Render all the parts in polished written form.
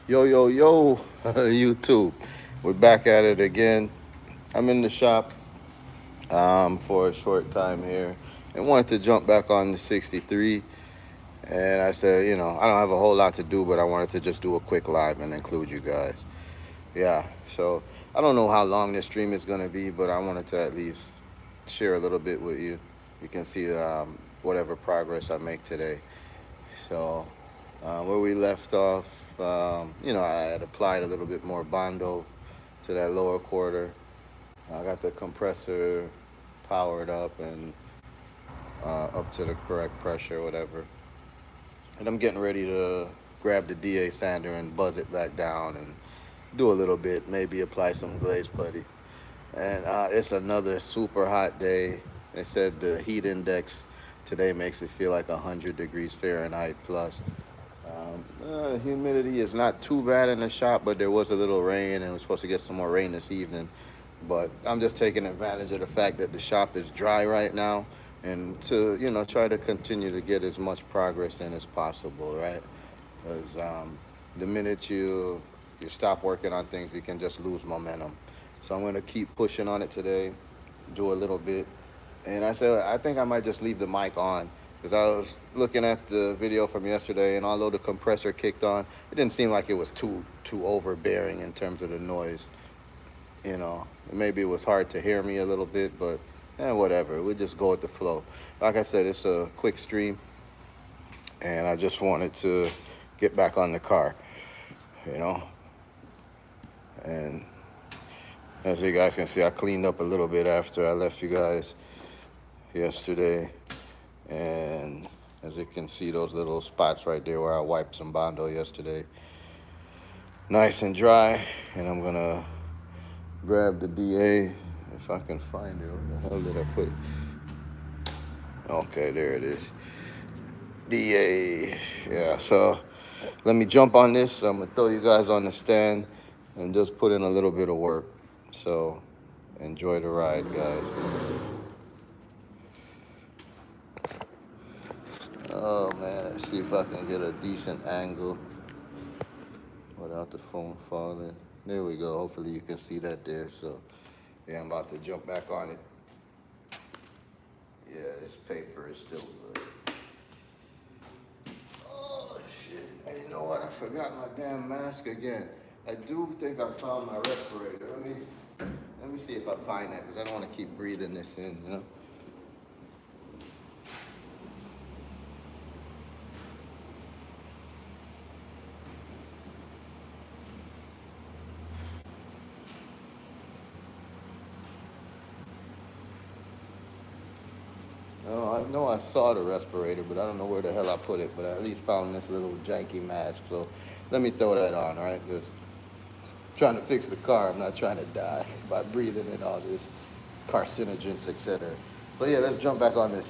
Yo, yo, yo, YouTube. We're back at it again. I'm in the shop for a short time here and wanted to jump back on the 63. And I said, I don't have a whole lot to do, but I wanted to just do a quick live and include you guys. Yeah, so I don't know how long this stream is going to be, but I wanted to at least share a little bit with you. You can see whatever progress I make today. So where we left off, I had applied a little bit more bondo to that lower quarter. I got the compressor powered up and up to the correct pressure, whatever. And I'm getting ready to grab the DA sander and buzz it back down and do a little bit, maybe apply some glaze putty. And it's another super hot day. They said the heat index today makes it feel like 100 degrees Fahrenheit plus. Humidity is not too bad in the shop, but there was a little rain, and we're supposed to get some more rain this evening. But I'm just taking advantage of the fact that the shop is dry right now, and to try to continue to get as much progress in as possible, right? Because the minute you stop working on things, you can just lose momentum. So I'm gonna keep pushing on it today, do a little bit, and I said I think I might just leave the mic on because I was looking at the video from yesterday, and although the compressor kicked on, it didn't seem like it was too overbearing in terms of the noise. Maybe it was hard to hear me a little bit, but whatever. We'll just go with the flow. Like I said, it's a quick stream, and I just wanted to get back on the car, you know. And as you guys can see, I cleaned up a little bit after I left you guys yesterday. And as you can see, those little spots right there where I wiped some Bondo yesterday, nice and dry. And I'm gonna grab the DA if I can find it. Where the hell did I put it? Okay, there it is. DA. Yeah, so let me jump on this. I'm gonna throw you guys on the stand and just put in a little bit of work. So enjoy the ride, guys. Oh man, let's see if I can get a decent angle without the phone falling. There we go. Hopefully you can see that there. So yeah, I'm about to jump back on it. Yeah, this paper is still good. Oh shit. And you know what? I forgot my damn mask again. I do think I found my respirator. Let me see if I find that, because I don't want to keep breathing this in. Oh, I know I saw the respirator, but I don't know where the hell I put it. But I at least found this little janky mask. So let me throw that on, all right? Because I'm trying to fix the car. I'm not trying to die by breathing in all this carcinogens, etc. But yeah, let's jump back on this.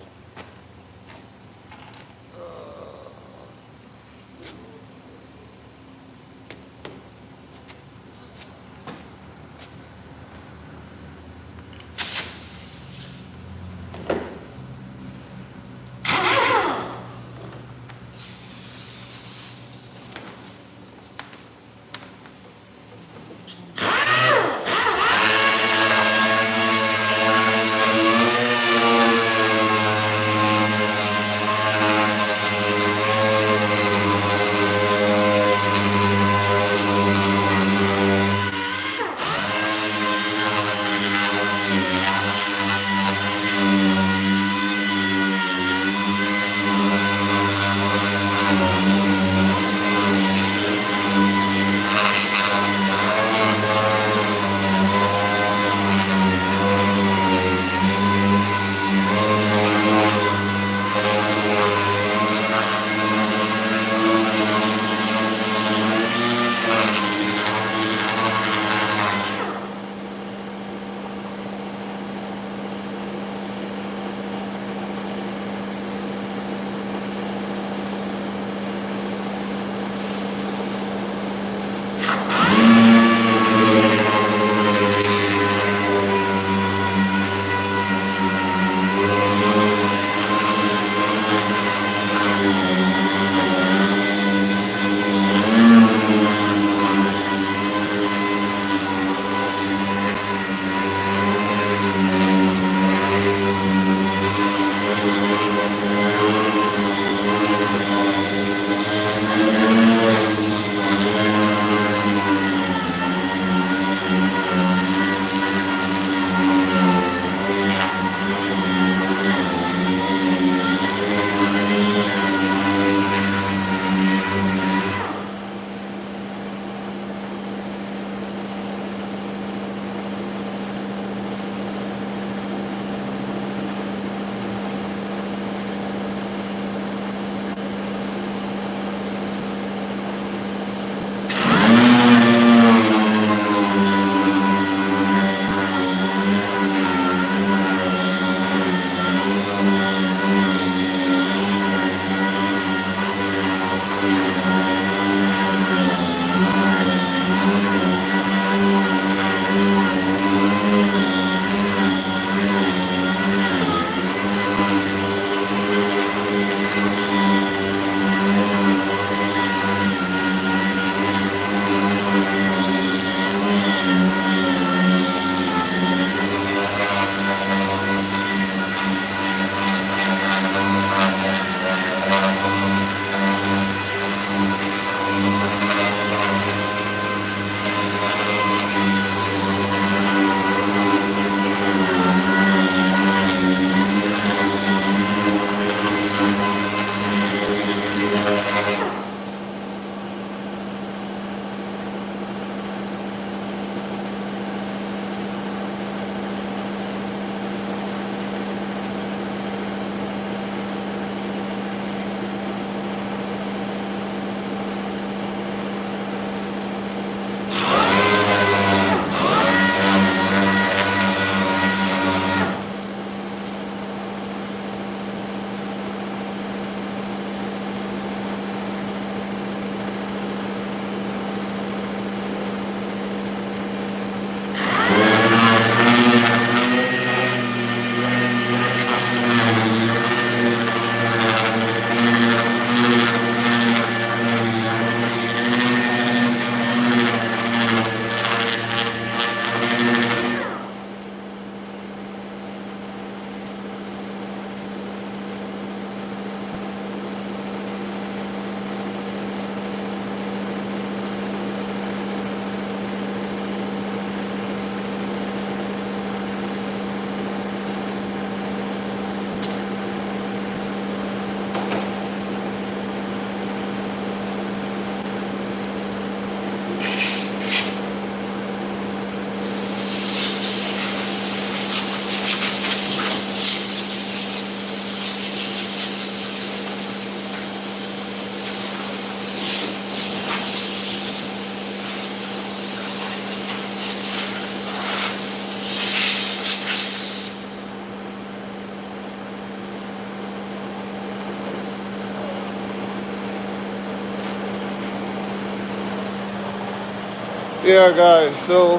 Yeah, guys. So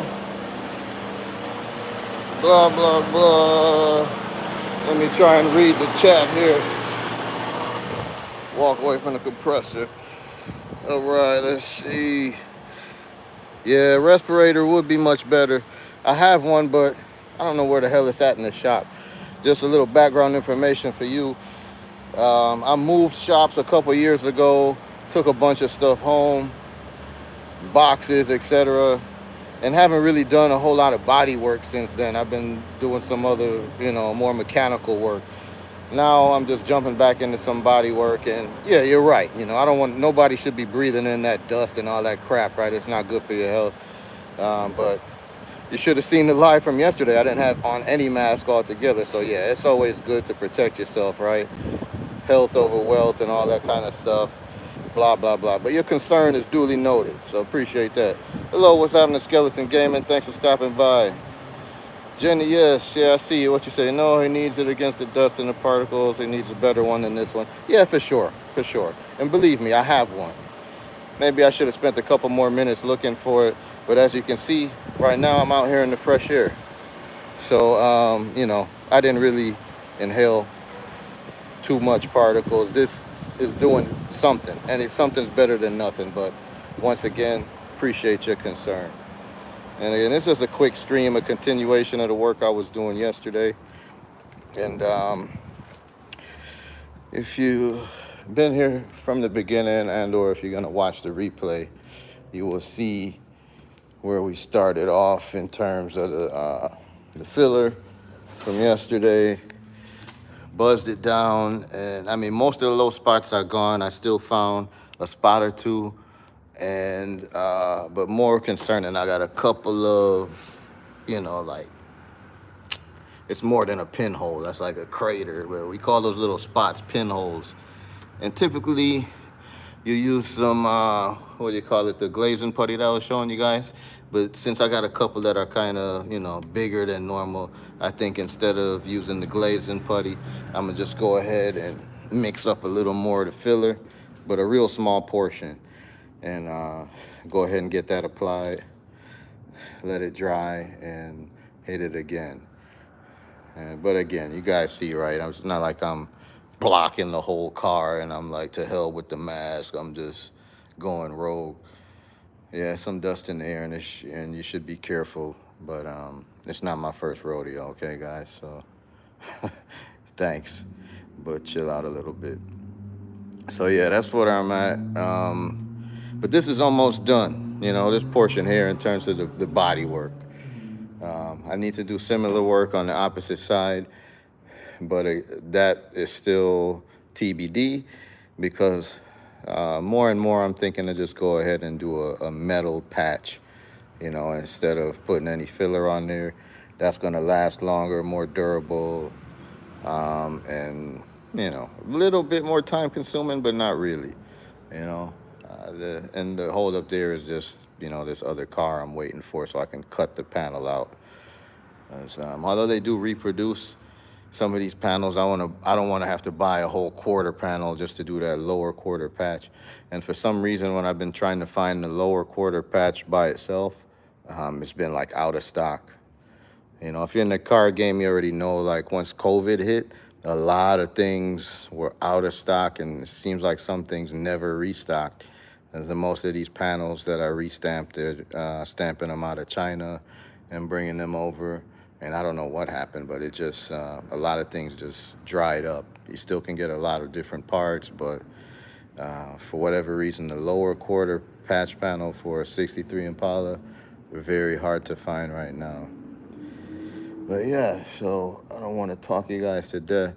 blah blah blah. Let me try and read the chat here. Walk away from the compressor. All right, let's see. Yeah, respirator would be much better. I have one, but I don't know where the hell it's at in the shop. Just a little background information for you. I moved shops a couple years ago, took a bunch of stuff home, boxes, etc., and haven't really done a whole lot of body work since then. I've been doing some other, more mechanical work. Now I'm just jumping back into some body work, and yeah, you're right. I don't want nobody should be breathing in that dust and all that crap, right? It's not good for your health. But you should have seen the live from yesterday. I didn't have on any mask altogether, so yeah, it's always good to protect yourself, right? Health over wealth and all that kind of stuff. Blah blah blah. But your concern is duly noted, so appreciate that. Hello, what's happening, Skeleton Gaming? Thanks for stopping by. Jenny, yes, yeah, I see you. What you say? No, he needs it against the dust and the particles. He needs a better one than this one. Yeah, for sure, for sure. And believe me, I have one. Maybe I should have spent a couple more minutes looking for it. But as you can see, right now I'm out here in the fresh air. So, I didn't really inhale too much particles. This is doing something, and something's better than nothing. But once again, appreciate your concern. And again, this is a quick stream, a continuation of the work I was doing yesterday. And if you've been here from the beginning, and or if you're gonna watch the replay, you will see where we started off in terms of the filler from yesterday. Buzzed it down, and I mean, most of the low spots are gone. I still found a spot or two, and but more concerning, I got a couple of, like, it's more than a pinhole. That's like a crater. Where we call those little spots pinholes, and typically you use some what do you call it, the glazing putty that I was showing you guys. But since I got a couple that are kind of bigger than normal, I think instead of using the glazing putty, I'm gonna just go ahead and mix up a little more of the filler, but a real small portion, and go ahead and get that applied, let it dry, and hit it again. But again, you guys see, right? It's not like I'm blocking the whole car and I'm like, to hell with the mask. I'm just going rogue. Yeah, some dust in the air, and you should be careful. But it's not my first rodeo, okay, guys? So thanks, but chill out a little bit. So yeah, that's what I'm at. But this is almost done. This portion here in terms of the body work. I need to do similar work on the opposite side, but that is still TBD, because more and more I'm thinking to just go ahead and do a metal patch, instead of putting any filler on there. That's going to last longer, more durable, and, a little bit more time consuming, but not really, the hold up there is just, this other car I'm waiting for so I can cut the panel out. Although they do reproduce some of these panels, I don't want to have to buy a whole quarter panel just to do that lower quarter patch. And for some reason, when I've been trying to find the lower quarter patch by itself, it's been like out of stock. If you're in the car game, you already know, like, once COVID hit, a lot of things were out of stock, and it seems like some things never restocked. As most of these panels that I restamped, they're stamping them out of China and bringing them over. And I don't know what happened, but it just, a lot of things just dried up. You still can get a lot of different parts, but for whatever reason, the lower quarter patch panel for a 63 Impala, very hard to find right now. But yeah, so I don't want to talk you guys to death.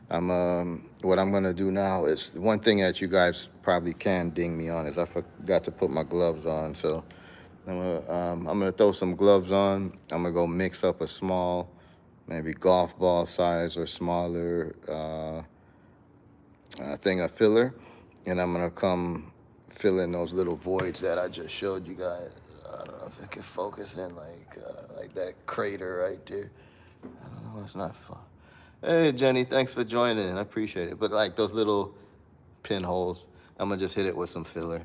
What I'm gonna do now is, one thing that you guys probably can ding me on is I forgot to put my gloves on. So I'm gonna throw some gloves on. I'm gonna go mix up a small, maybe golf ball size or smaller thing of filler, and I'm gonna come fill in those little voids that I just showed you guys. I don't know if I can focus in like that crater right there. I don't know, it's not fun. Hey Jenny, thanks for joining. I appreciate it. But like those little pinholes, I'm gonna just hit it with some filler.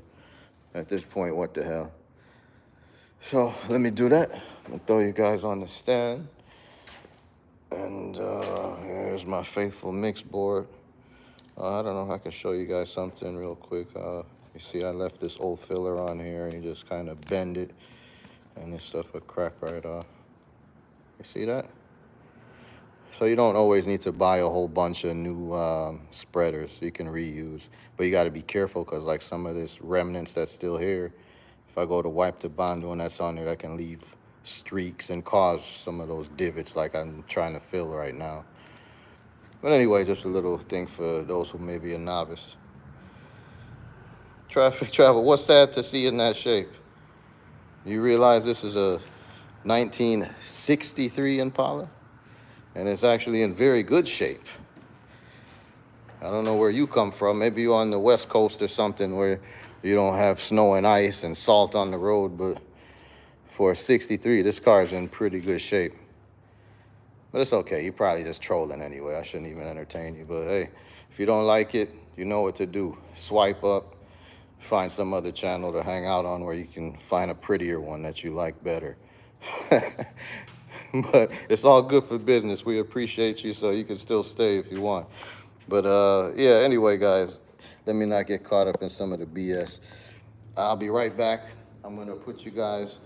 At this point, what the hell? So let me do that. I'm gonna throw you guys on the stand. And here's my faithful mix board. I don't know if I can show you guys something real quick. You see I left this old filler on here and you just kind of bend it and this stuff would crack right off. You see that? So you don't always need to buy a whole bunch of new spreaders you can reuse. But you got to be careful because like some of this remnants that's still here, if I go to wipe the Bondo and that's on there, that can leave streaks and cause some of those divots like I'm trying to fill right now. But anyway, just a little thing for those who may be a novice. Traffic travel, what's sad to see in that shape? You realize this is a 1963 Impala? And it's actually in very good shape. I don't know where you come from. Maybe you're on the West Coast or something where you don't have snow and ice and salt on the road, but for a 63, this car is in pretty good shape. But it's okay. You're probably just trolling anyway. I shouldn't even entertain you. But hey, if you don't like it, you know what to do. Swipe up, find some other channel to hang out on where you can find a prettier one that you like better. But it's all good for business. We appreciate you, so you can still stay if you want. But yeah, anyway, guys, let me not get caught up in some of the BS. I'll be right back. I'm gonna put you guys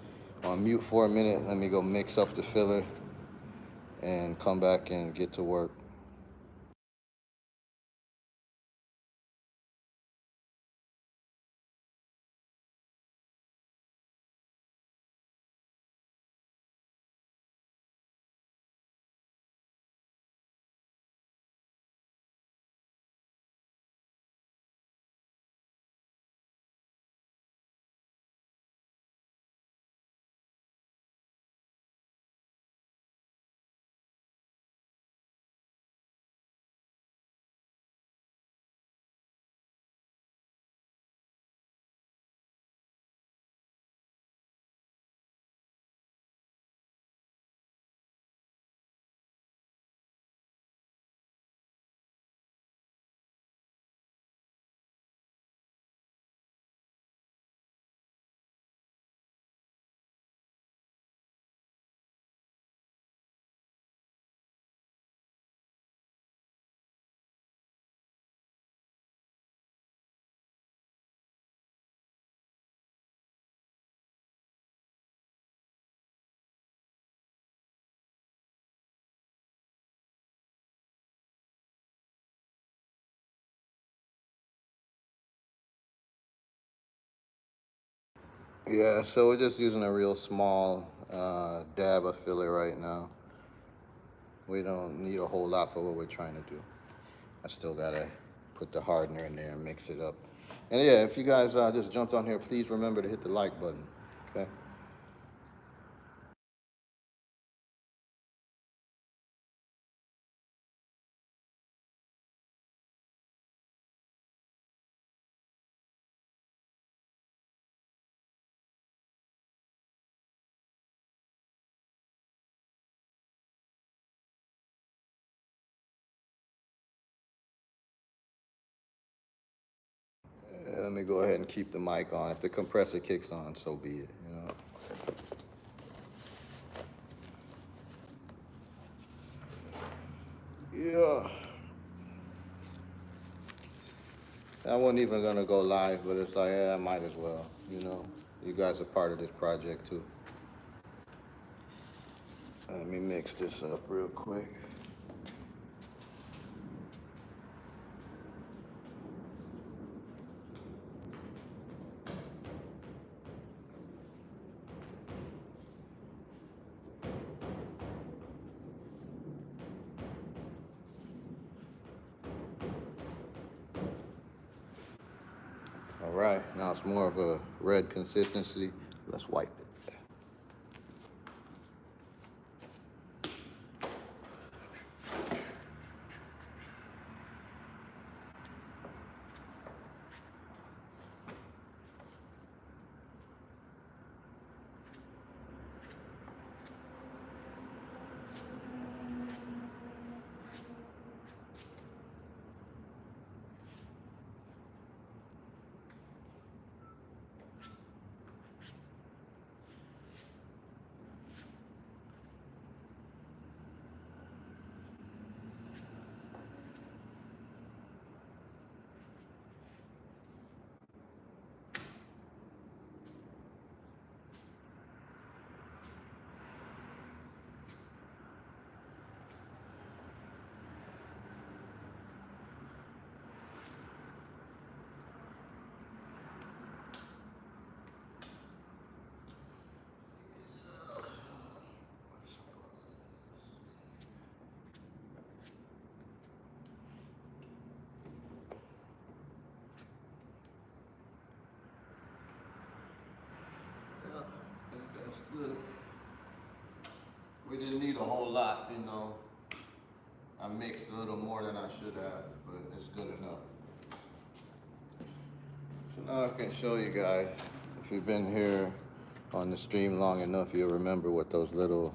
on mute for a minute. Let me go mix up the filler and come back and get to work. Yeah, so we're just using a real small dab of filler right now. We don't need a whole lot for what we're trying to do. I still gotta put the hardener in there and mix it up. And yeah, if you guys just jumped on here, please remember to hit the like button, okay? Let me go ahead and keep the mic on. If the compressor kicks on, so be it, you know? Yeah. I wasn't even gonna go live, but it's like, yeah, I might as well, you know? You guys are part of this project too. Let me mix this up real quick. All right, now it's more of a red consistency. Let's wipe it. Good. We didn't need a whole lot, you know. I mixed a little more than I should have, but it's good enough. So now I can show you guys. If you've been here on the stream long enough, you'll remember what those little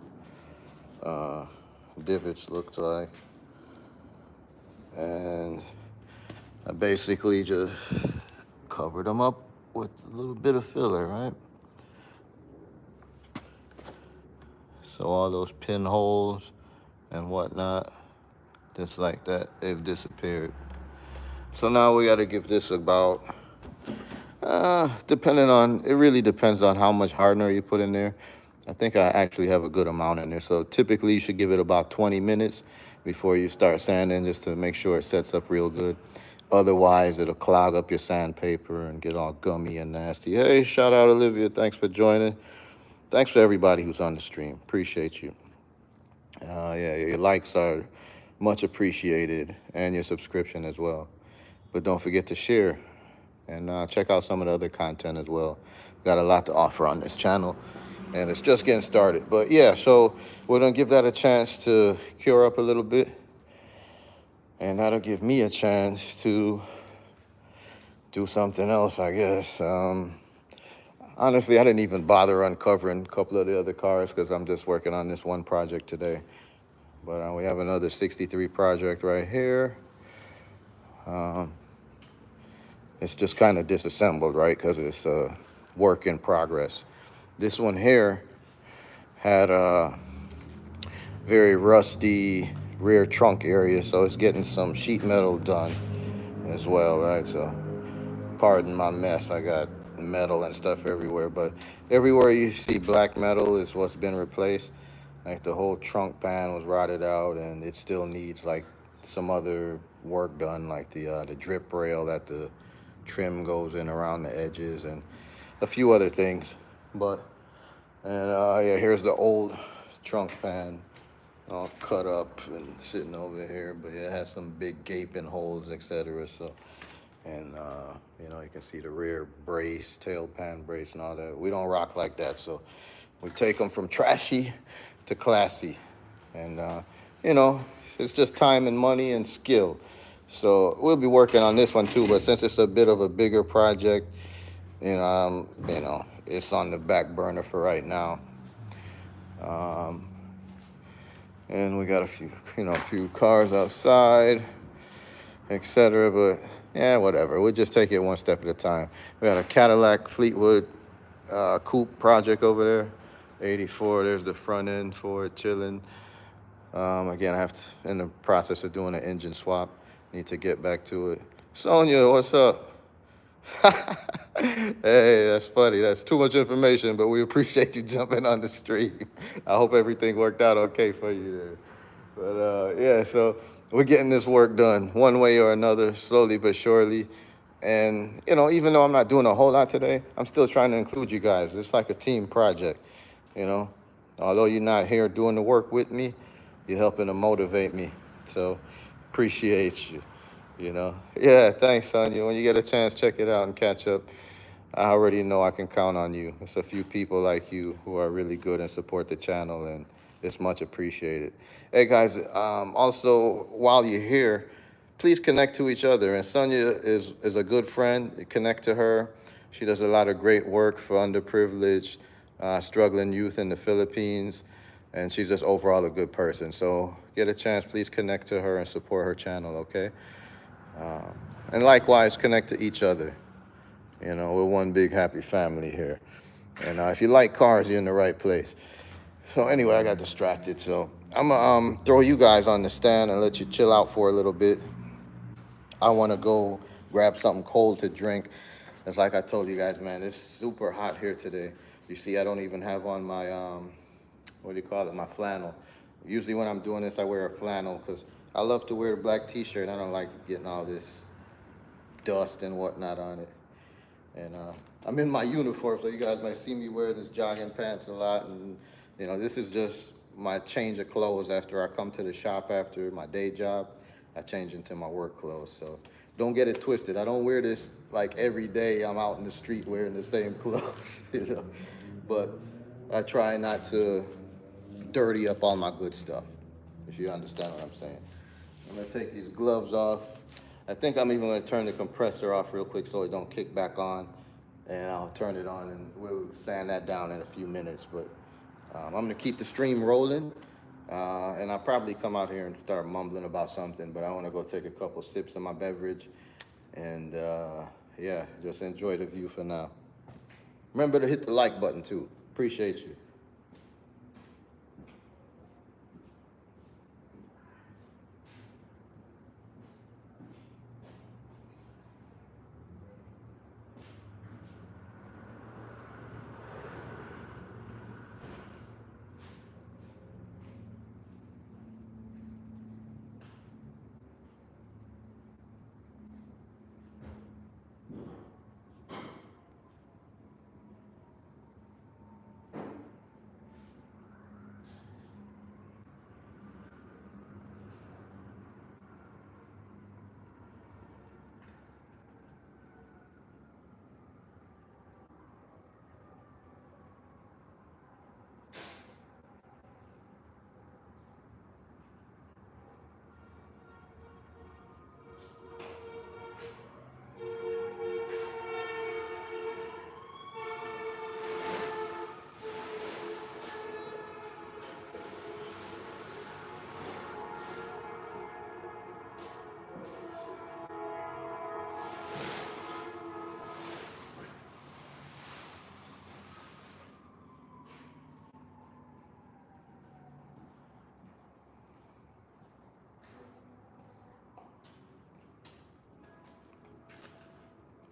divots looked like. And I basically just covered them up with a little bit of filler, right? So all those pinholes and whatnot, just like that, they've disappeared. So now we got to give this about, it really depends on how much hardener you put in there. I think I actually have a good amount in there. So typically you should give it about 20 minutes before you start sanding, just to make sure it sets up real good. Otherwise, it'll clog up your sandpaper and get all gummy and nasty. Hey, shout out Olivia. Thanks for joining. Thanks for everybody who's on the stream. Appreciate you. Yeah, your likes are much appreciated, and your subscription as well. But don't forget to share and check out some of the other content as well. Got a lot to offer on this channel, and it's just getting started. But yeah, so we're gonna give that a chance to cure up a little bit, and that'll give me a chance to do something else, I guess. Honestly, I didn't even bother uncovering a couple of the other cars because I'm just working on this one project today. But we have another 63 project right here. It's just kind of disassembled, right? Because it's a work in progress. This one here had a very rusty rear trunk area, so it's getting some sheet metal done as well, right? So pardon my mess. I got metal and stuff everywhere, but everywhere you see black metal is what's been replaced. Like the whole trunk pan was rotted out, and it still needs like some other work done, like the drip rail that the trim goes in around the edges, and a few other things. But yeah, here's the old trunk pan, all cut up and sitting over here. But yeah, it has some big gaping holes, etc. So, and you know, you can see the rear brace, tail pan brace, and all that. We don't rock like that, so we take them from trashy to classy, and you know, it's just time and money and skill. So we'll be working on this one too, but since it's a bit of a bigger project, you know, it's on the back burner for right now. And we got a few cars outside, etc. But yeah, whatever. We'll just take it one step at a time. We got a Cadillac Fleetwood coupe project over there, 84. There's the front end for it, chilling. Again, I have to, in the process of doing an engine swap. Need to get back to it. Sonia, what's up? Hey, that's funny. That's too much information, but we appreciate you jumping on the stream. I hope everything worked out okay for you there. But yeah, so we're getting this work done one way or another, slowly but surely. And, you know, even though I'm not doing a whole lot today, I'm still trying to include you guys. It's like a team project, you know. Although you're not here doing the work with me, you're helping to motivate me. So appreciate you, you know. Yeah, thanks, Sonia. When you get a chance, check it out and catch up. I already know I can count on you. It's a few people like you who are really good and support the channel, and it's much appreciated. Hey, guys, also, while you're here, please connect to each other. And Sonia is a good friend. Connect to her. She does a lot of great work for underprivileged, struggling youth in the Philippines. And she's just overall a good person. So get a chance, please connect to her and support her channel, okay? And likewise, connect to each other. You know, we're one big happy family here. And if you like cars, you're in the right place. So anyway, I got distracted. So I'm going to throw you guys on the stand and let you chill out for a little bit. I want to go grab something cold to drink. It's like I told you guys, man, it's super hot here today. You see, I don't even have on my, what do you call it, my flannel. Usually when I'm doing this, I wear a flannel because I love to wear a black t-shirt. I don't like getting all this dust and whatnot on it. And I'm in my uniform, so you guys might see me wearing this jogging pants a lot. And, you know, this is just my change of clothes after I come to the shop after my day job. I change into my work clothes. So don't get it twisted. I don't wear this like every day I'm out in the street wearing the same clothes, you know. But I try not to dirty up all my good stuff, if you understand what I'm saying. I'm gonna take these gloves off. I think I'm even gonna turn the compressor off real quick so it don't kick back on. And I'll turn it on and we'll sand that down in a few minutes. But I'm gonna keep the stream rolling. And I'll probably come out here and start mumbling about something, but I wanna go take a couple sips of my beverage. And yeah, just enjoy the view for now. Remember to hit the like button too. Appreciate you.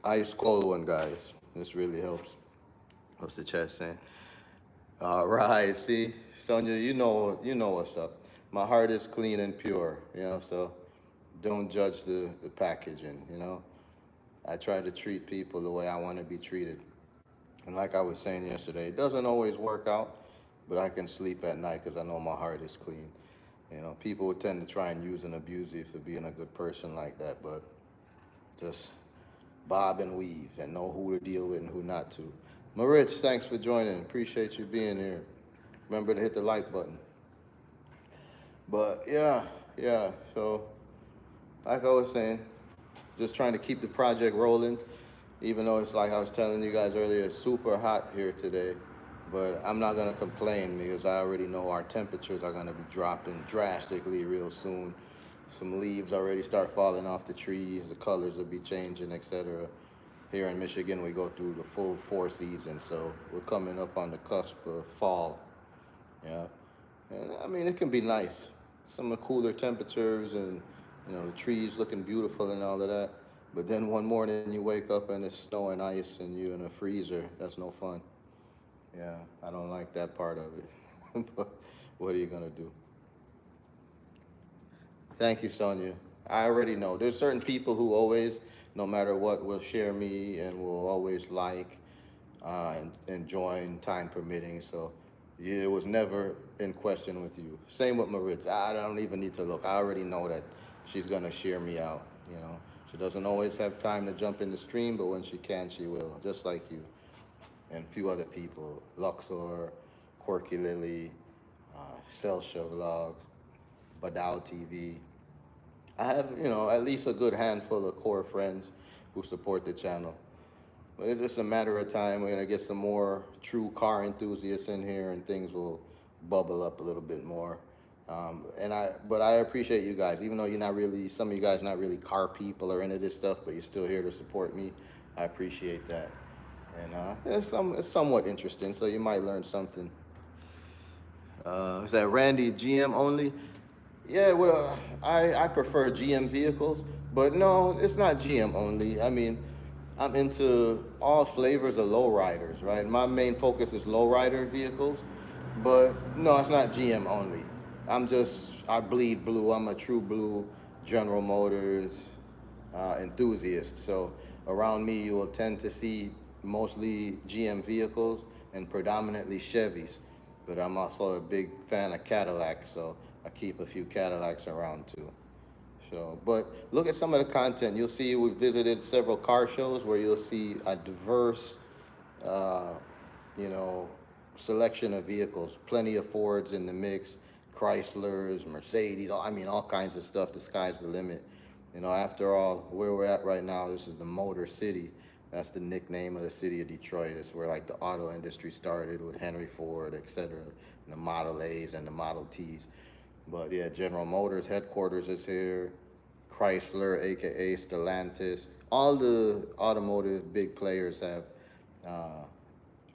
Ice cold one, guys. This really helps. What's the chat saying? All right, see, Sonia, you know what's up. My heart is clean and pure, so don't judge the packaging, I try to treat people the way I want to be treated. And like I was saying yesterday, it doesn't always work out, but I can sleep at night because I know my heart is clean. People would tend to try and use and abuse you for being a good person like that, but just bob and weave and know who to deal with and who not to. Maritz, thanks for joining. Appreciate you being here. Remember to hit the like button. But yeah. So, like I was saying, just trying to keep the project rolling, even though it's like I was telling you guys earlier, it's super hot here today. But I'm not gonna complain because I already know our temperatures are gonna be dropping drastically real soon. Some leaves already start falling off the trees, the colors will be changing, etc. Here in Michigan, we go through the full 4 seasons, so we're coming up on the cusp of fall. Yeah, and I mean, it can be nice. Some of the cooler temperatures and, the trees looking beautiful and all of that. But then one morning you wake up and it's snow and ice and you're in a freezer. That's no fun. Yeah, I don't like that part of it. But what are you gonna do? Thank you, Sonia. I already know. There's certain people who always, no matter what, will share me and will always like and join, time permitting. So yeah, it was never in question with you. Same with Maritz. I don't even need to look. I already know that she's gonna share me out. She doesn't always have time to jump in the stream, but when she can, she will. Just like you and a few other people, Luxor, Quirky Lily, Celsha Vlogs, Badao TV. I have, at least a good handful of core friends who support the channel. But it's just a matter of time. We're gonna get some more true car enthusiasts in here, and things will bubble up a little bit more. But I appreciate you guys, even though you're not really, some of you guys not really car people or into this stuff, but you're still here to support me. I appreciate that, and it's somewhat interesting, so you might learn something. Is that Randy GM only? Yeah, well, I prefer GM vehicles, but no, it's not GM only. I mean, I'm into all flavors of lowriders, right? My main focus is lowrider vehicles, but no, it's not GM only. I bleed blue. I'm a true blue General Motors enthusiast. So around me, you will tend to see mostly GM vehicles and predominantly Chevys. But I'm also a big fan of Cadillacs, so I keep a few Cadillacs around too. So, but look at some of the content. You'll see we visited several car shows where you'll see a diverse, uh, you know, selection of vehicles, plenty of Fords in the mix, Chryslers, Mercedes, I mean, all kinds of stuff. The sky's the limit. You know, after all, where we're at right now, this is the Motor City. That's the nickname of the city of Detroit. It's where like the auto industry started with Henry Ford, etc. And the Model A's and the Model T's. But yeah, General Motors headquarters is here. Chrysler, aka Stellantis. All the automotive big players have uh,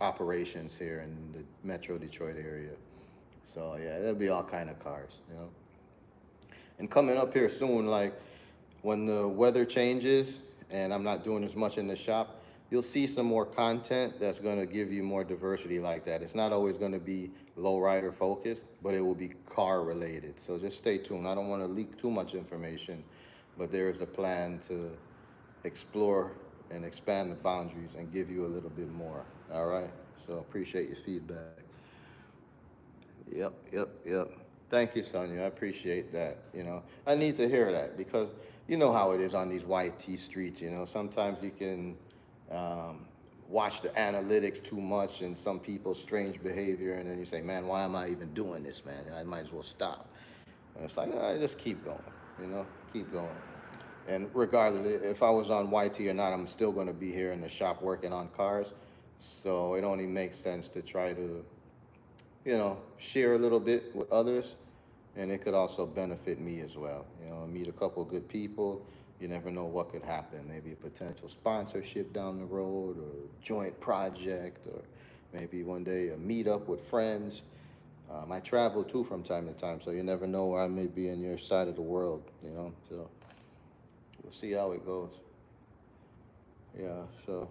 operations here in the Metro Detroit area. So yeah, there'll be all kind of cars, you know. And coming up here soon, like when the weather changes and I'm not doing as much in the shop, you'll see some more content that's going to give you more diversity like that. It's not always going to be lowrider focused, but it will be car related. So just stay tuned. I don't want to leak too much information, but there is a plan to explore and expand the boundaries and give you a little bit more. All right. So appreciate your feedback. Yep. Thank you, Sonia. I appreciate that. You know, I need to hear that because you know how it is on these YT streets. You know, sometimes you can watch the analytics too much and some people's strange behavior, and then you say, man, why am I even doing this, man? I might as well stop. And it's like, all right, just keep going. You know, keep going. And regardless, if I was on YT or not, I'm still going to be here in the shop working on cars. So it only makes sense to try to, you know, share a little bit with others, and it could also benefit me as well. You know, meet a couple of good people. You never know what could happen. Maybe a potential sponsorship down the road, or joint project, or maybe one day a meetup with friends. I travel too from time to time, so you never know where I may be in your side of the world. You know, so we'll see how it goes. Yeah, so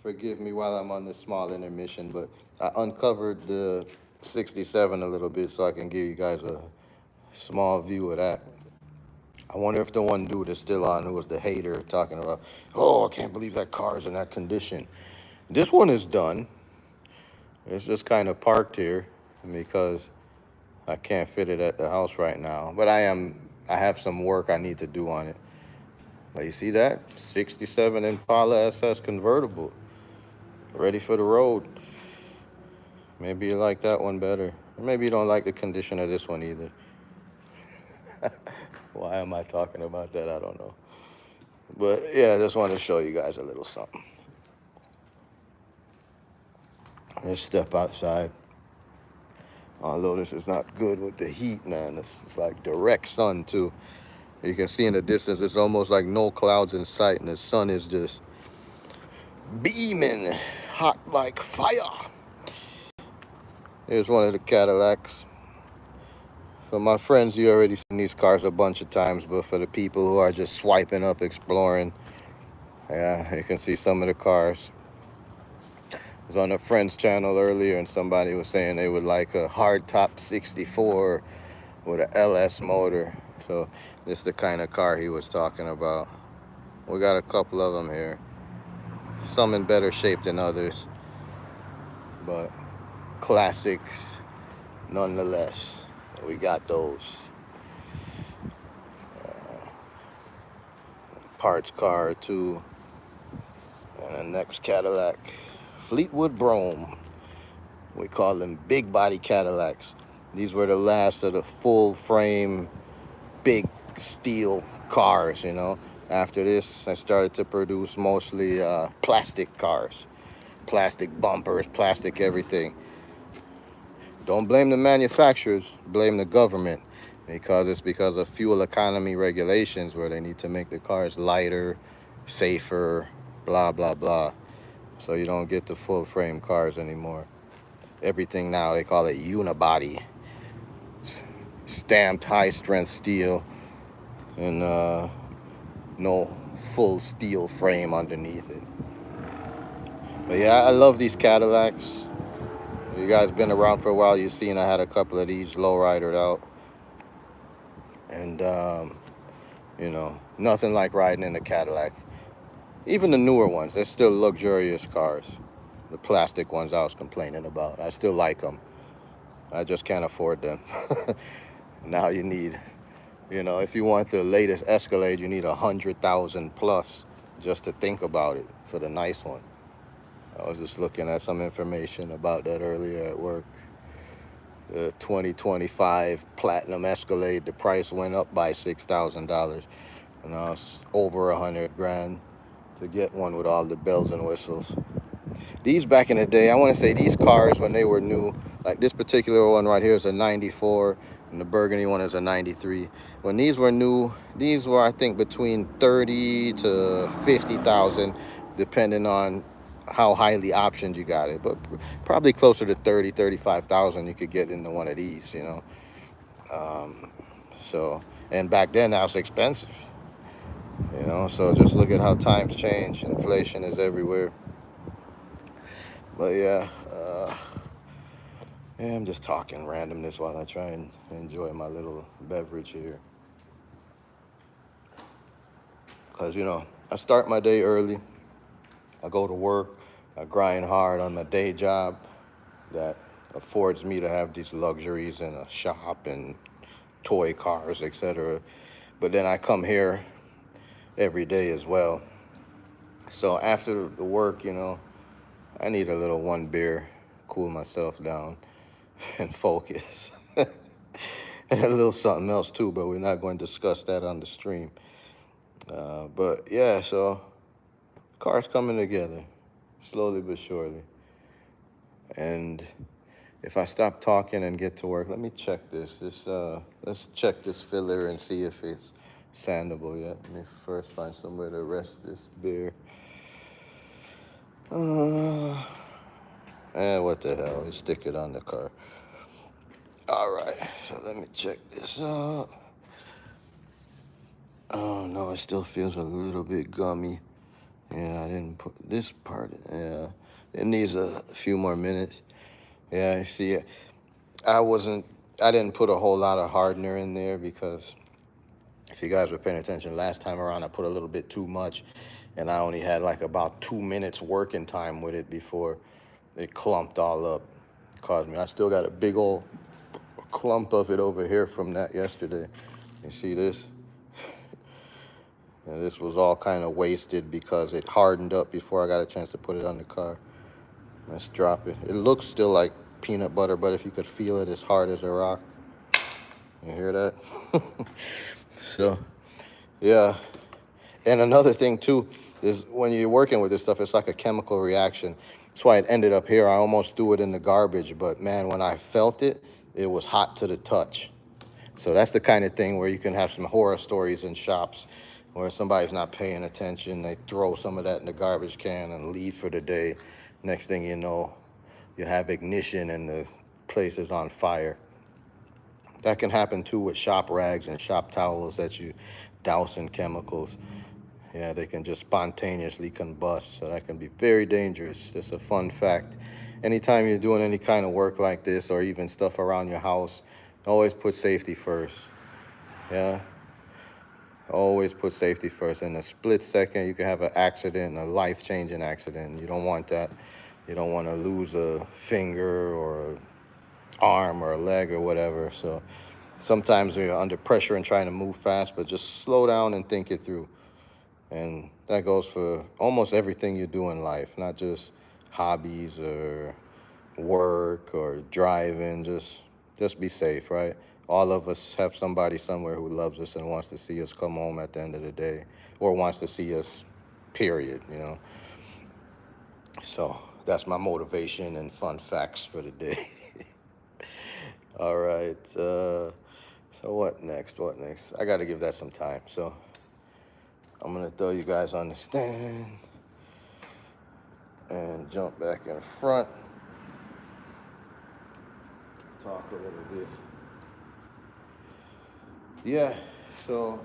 forgive me while I'm on this small intermission, but I uncovered the 67 a little bit so I can give you guys a small view of that. I wonder if the one dude is still on who was the hater talking about, oh, I can't believe that car's in that condition. This one is done. It's just kind of parked here because I can't fit it at the house right now. But I have some work I need to do on it. But you see that? 67 Impala SS convertible. Ready for the road. Maybe you like that one better. Or maybe you don't like the condition of this one either. Why am I talking about that? I don't know. But yeah, I just wanted to show you guys a little something. Let's step outside. Although this is not good with the heat, man. This is like direct sun too. You can see in the distance, it's almost like no clouds in sight, and the sun is just beaming hot like fire. Here's one of the Cadillacs. For my friends, you already seen these cars a bunch of times, but for the people who are just swiping up, exploring, yeah, you can see some of the cars. I was on a friend's channel earlier, and somebody was saying they would like a hardtop 64 with an LS motor. So this is the kind of car he was talking about. We got a couple of them here. Some in better shape than others, but classics nonetheless. We got those. Parts car too. And the next Cadillac, Fleetwood Brougham. We call them big body Cadillacs. These were the last of the full frame, big steel cars, you know. After this, I started to produce mostly plastic cars. Plastic bumpers, plastic everything. Don't blame the manufacturers, blame the government, because it's because of fuel economy regulations where they need to make the cars lighter, safer, blah, blah, blah. So you don't get the full frame cars anymore. Everything now, they call it unibody. Stamped high strength steel and no full steel frame underneath it. But yeah, I love these Cadillacs. You guys been around for a while, you've seen I had a couple of these lowridered out. And, you know, nothing like riding in a Cadillac. Even the newer ones, they're still luxurious cars. The plastic ones I was complaining about, I still like them. I just can't afford them. Now you need, you know, if you want the latest Escalade, you need 100,000 plus just to think about it for the nice one. I was just looking at some information about that earlier at work. The 2025 Platinum Escalade, the price went up by $6,000. And now it's over 100 grand to get one with all the bells and whistles. These back in the day, I want to say these cars when they were new, like this particular one right here is a 94 and the burgundy one is a 93. When these were new, these were I think between 30 to 50,000 depending on how highly optioned you got it, but probably closer to 30, 35,000 you could get into one of these, you know. Um, so, and back then that was expensive, you know, so just look at how times change. Inflation is everywhere. But yeah, I'm just talking randomness while I try and enjoy my little beverage here. Because, you know, I start my day early. I go to work. I grind hard on my day job that affords me to have these luxuries in a shop and toy cars, etc. But then I come here every day as well. So after the work, you know, I need a little one beer, cool myself down and focus. And a little something else too, but we're not going to discuss that on the stream. But yeah, so cars coming together, slowly but surely. And if I stop talking and get to work, let me check this. Let's check this filler and see if it's sandable yet. Let me first find somewhere to rest this beer. What the hell? We stick it on the car. All right, so let me check this out. Oh no, it still feels a little bit gummy. Yeah, I didn't put this part in. Yeah, it needs a few more minutes. Yeah, see, I wasn't, I didn't put a whole lot of hardener in there because if you guys were paying attention last time around, I put a little bit too much and I only had like about 2 minutes working time with it before it clumped all up. It caused me, I still got a big old clump of it over here from that yesterday. You see this? And this was all kind of wasted because it hardened up before I got a chance to put it on the car. Let's drop it. It looks still like peanut butter, but if you could feel it, it's hard as a rock. You hear that? So, yeah. And another thing too is when you're working with this stuff, it's like a chemical reaction. That's why it ended up here. I almost threw it in the garbage, but man, when I felt it, it was hot to the touch. So that's the kind of thing where you can have some horror stories in shops where somebody's not paying attention. They throw some of that in the garbage can and leave for the day. Next thing you know, you have ignition and the place is on fire. That can happen too with shop rags and shop towels that you douse in chemicals. Yeah, they can just spontaneously combust, so that can be very dangerous. Just a fun fact. Anytime you're doing any kind of work like this or even stuff around your house, always put safety first. Yeah, always put safety first. In a split second, you can have an accident, a life-changing accident. You don't want that. You don't want to lose a finger or an arm or a leg or whatever. So sometimes you're under pressure and trying to move fast, but just slow down and think it through. And that goes for almost everything you do in life, not just hobbies or work or driving. Just be safe, right? All of us have somebody somewhere who loves us and wants to see us come home at the end of the day, or wants to see us, period, you know. So that's my motivation and fun facts for the day. All right. So what next? What next? I got to give that some time. So I'm gonna throw you guys on the stand and jump back in front. Talk a little bit. Yeah, so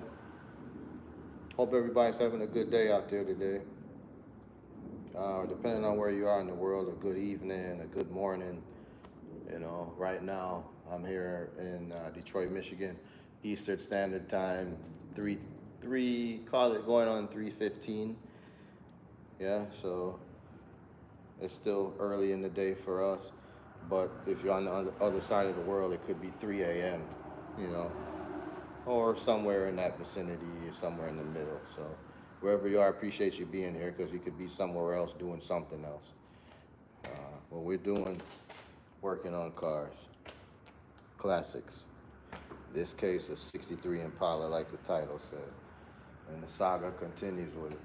hope everybody's having a good day out there today. Depending on where you are in the world, a good evening, a good morning. You know, right now I'm here in Detroit, Michigan, Eastern Standard Time, call it going on 3:15. Yeah, so it's still early in the day for us. But if you're on the other side of the world, it could be 3 a.m., you know, or somewhere in that vicinity, or somewhere in the middle. So wherever you are, I appreciate you being here because you could be somewhere else doing something else. what we're doing, working on cars, classics. This case is 63 Impala, like the title said. And the saga continues with it.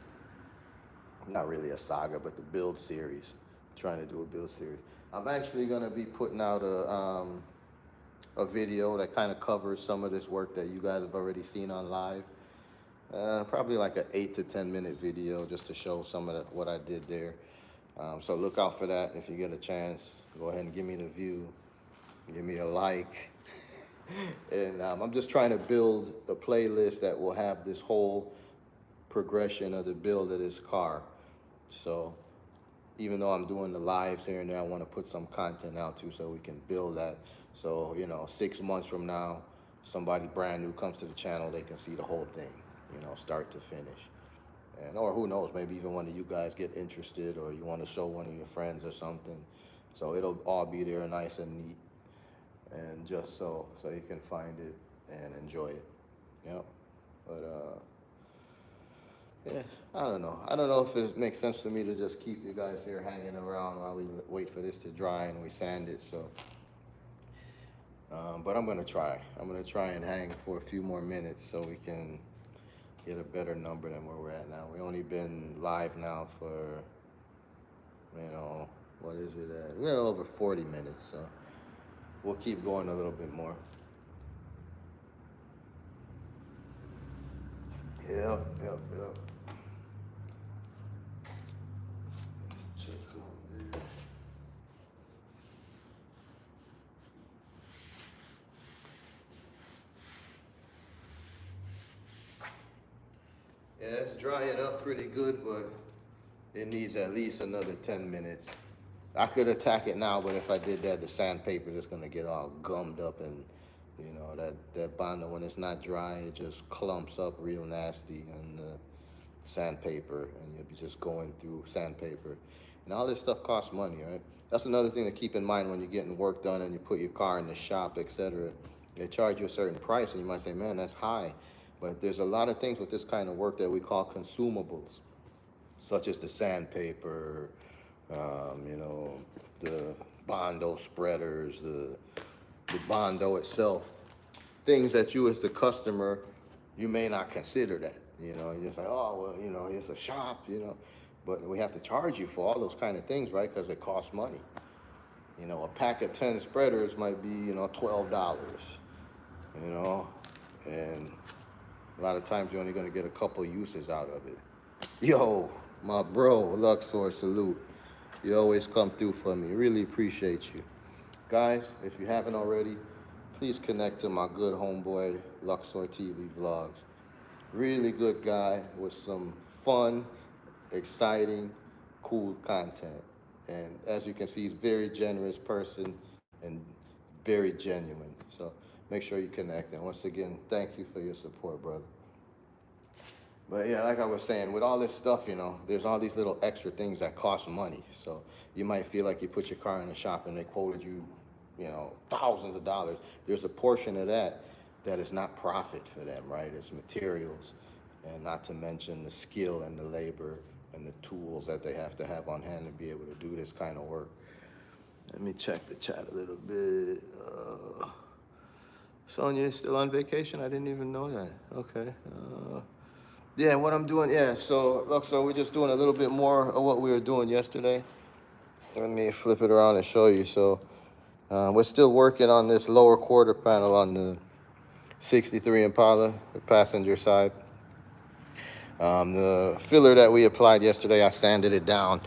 Not really a saga, but the build series. I'm trying to do a build series. I'm actually gonna be putting out a video that kind of covers some of this work that you guys have already seen on live. Probably like an 8 to 10 minute video just to show some of what I did there. So look out for that if you get a chance. Go ahead and give me the view, give me a like. And I'm just trying to build a playlist that will have this whole progression of the build of this car. So even though I'm doing the lives here and there, I want to put some content out too so we can build that. So, 6 months from now, somebody brand new comes to the channel, they can see the whole thing, start to finish. And, or who knows, maybe even one of you guys get interested or you want to show one of your friends or something. So it'll all be there nice and neat. And just so you can find it and enjoy it. But yeah, I don't know if it makes sense for me to just keep you guys here hanging around while we wait for this to dry and we sand it. So but I'm gonna try and hang for a few more minutes so we can get a better number than where we're at now. We only been live now for, what is it at? We're over 40 minutes, so we'll keep going a little bit more. Yep. Let's check on this. Yeah, it's drying up pretty good, but it needs at least another 10 minutes. I could attack it now, but if I did that, the sandpaper is gonna get all gummed up, and that Bondo, when it's not dry, it just clumps up real nasty on the sandpaper, and you'll be just going through sandpaper. And all this stuff costs money, right? That's another thing to keep in mind when you're getting work done and you put your car in the shop, etc. They charge you a certain price, and you might say, man, that's high. But there's a lot of things with this kind of work that we call consumables, such as the sandpaper, the Bondo spreaders, the Bondo itself, things that you as the customer, you may not consider that, you're just like, oh, well, it's a shop, but we have to charge you for all those kind of things, right? Because it costs money. A pack of 10 spreaders might be, $12, and a lot of times you're only going to get a couple uses out of it. Yo, my bro, Luxor, salute. You always come through for me. Really appreciate you. Guys, if you haven't already, please connect to my good homeboy, Luxor TV Vlogs. Really good guy with some fun, exciting, cool content. And as you can see, he's a very generous person and very genuine. So make sure you connect. And once again, thank you for your support, brother. But yeah, like I was saying, with all this stuff, there's all these little extra things that cost money. So you might feel like you put your car in the shop and they quoted you, thousands of dollars. There's a portion of that is not profit for them, right? It's materials, and not to mention the skill and the labor and the tools that they have to have on hand to be able to do this kind of work. Let me check the chat a little bit. Sonia is still on vacation? I didn't even know that. Okay. Yeah, what I'm doing, so look, we're just doing a little bit more of what we were doing yesterday. Let me flip it around and show you. So we're still working on this lower quarter panel on the 63 Impala, the passenger side. The filler that we applied yesterday, I sanded it down,